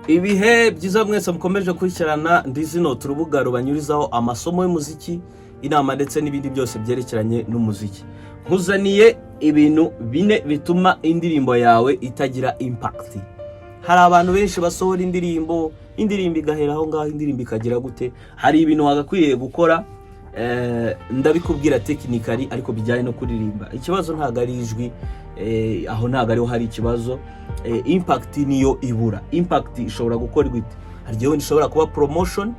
Ibihe byiza mwese mukomeje kurikirana Ndizy no turubuga rubanyurizaho amasomo y'umuziki, inama ndetse n'ibindi byose byerekeranye n'umuziki. Nkuzaniye ibintu bine bituma indirimbo yawe itagira impact. Hari abantu benshi basohora indirimbo igahera aho ngaho, indirimbo ikagira gute. Hari ibintu wagakwiye gukora ndabikubwira technically ariko bijyanye no kuririmba. Ikibazo ntago ari ijwi, aho ntago ariho hari ikibazo. Impact niyo ibura. Impact ishobora gukora gute? Haryo ishobora kuba promotion,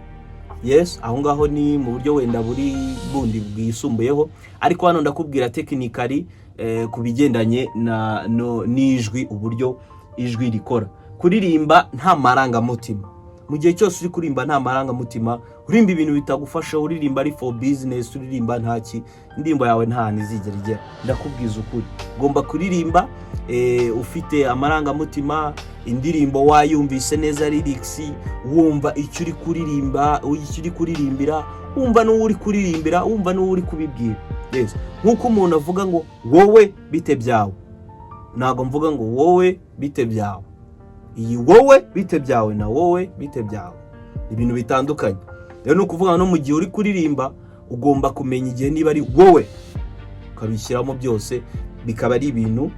yes, aho ngaho ni mu buryo wenda buri bundi bwisumbuyeho, ariko hano ndakubwira technically kubigendanye n'ijwi, uburyo ijwi rikora. Kuririmba nta maranga mutima. Mu gihe cyose uri kurimba nta maranga mutima, urimba ibintu bitagufasha, uririmba ari for business, uririmba ntaki, indirimbo yawe nta nizigera igera. Ndakubwiza ukuri, ugomba kuririmba ufite amaranga mutima, indirimbo wayumvise neza lyrics, wumva icyo uri kuririmba, icyo uri kuririmbira, wumva n'uwo uri kuririmbira, wumva n'uwo uri kubibwira. Yes, nkuko umuntu avuga ngo wowe bite byawe, ntago mvuga ngo wowe bite byawe. Iyi wowe bite byawe na wowe bite byawe ibintu bitandukanye. Rero no kuvuga no mu gihe uri kuririmba ugomba kumenya igihe niba ari wowe ukabishyiramo byose, bikaba ari ibintu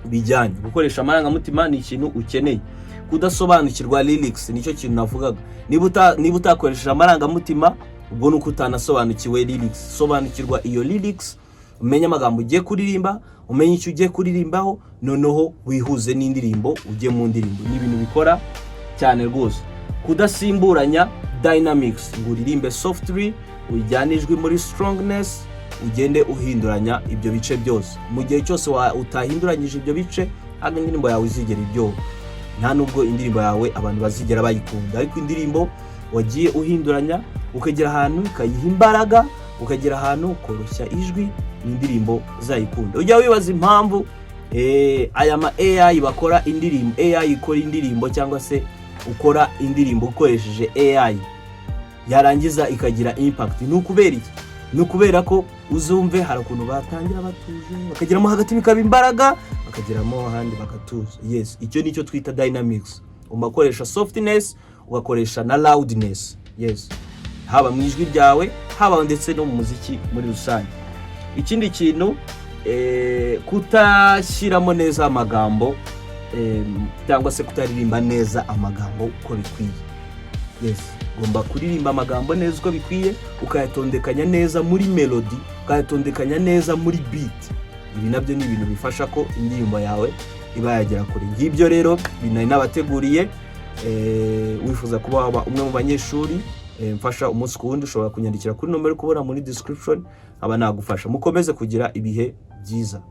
bijyanye. Gukoresha amaranga mutima ni ikintu ukeneye. Kudasobanukirwa lyrics nicyo kintu navugaga. Niba utakoresheje amaranga mutima, ubwo nuko utanasobanukiwe lyrics. Sobanukirwa iyo lyrics, umenye amagambo ugiye kuririmba, umenye icyo ugiye kuririmbaho, noneho wihuze n'indirimbo, ujye mu ndirimbo. Ni ibintu bikora cyane rwose. Kudasimburanya dynamics, ngo uririmbe softly, ujyanijwe muri strongness, ugende uhinduranya ibyo bice byose. Mu gihe cyose utahinduranyije ibyo bice, ntabwo indirimbo yawe izigera ibyo. Nta nubwo indirimbo yawe abantu bazigera bayikunda. Ariko indirimbo wagiye uhinduranya, ukagera ahantu ukayiha imbaraga, ukagera ahantu ukoroshya ijwi, n'indirimbo zayikunda. Ujya wibaza impamvu aya ma AI bakora indirimbo, AI ikora indirimbo cyangwa se ukora indirimbo ukoresheje AI yarangiza ikagira impact. Nukubera iki? Nukubera ko uzumve hari ukuntu batangira batuje, bakageramo hagati bikaba imbaraga, bakageramo ahandi bakatuza. Yes, icyo nicyo twita dynamics. Umakoresha softness, ugakoresha na loudness. Yes, haba mu ijwi ryawe, haba ndetse no mu muziki muri rusange. Ikindi kintu kutashyiramo neza amagambo, cyangwa se kutaririmba neza amagambo uko bikwiye. Yes, ugomba kuririmba amagambo neza uko bikwiye, ukayatondekanya neza muri melody, ukayatondekanya neza muri beat. Ibi nabyo ni ibintu bifasha ko indirimbo yawe iba yagera kure. Ngibyo rero binari nabateguriye. Wifuza kuba waba umwe mu banyeshuri, mfasha umunsi ku wundi, ushobora kunyandikira kuri nomero kubona muri description, aba nagufasha. Mukomeze kugira ibihe byiza.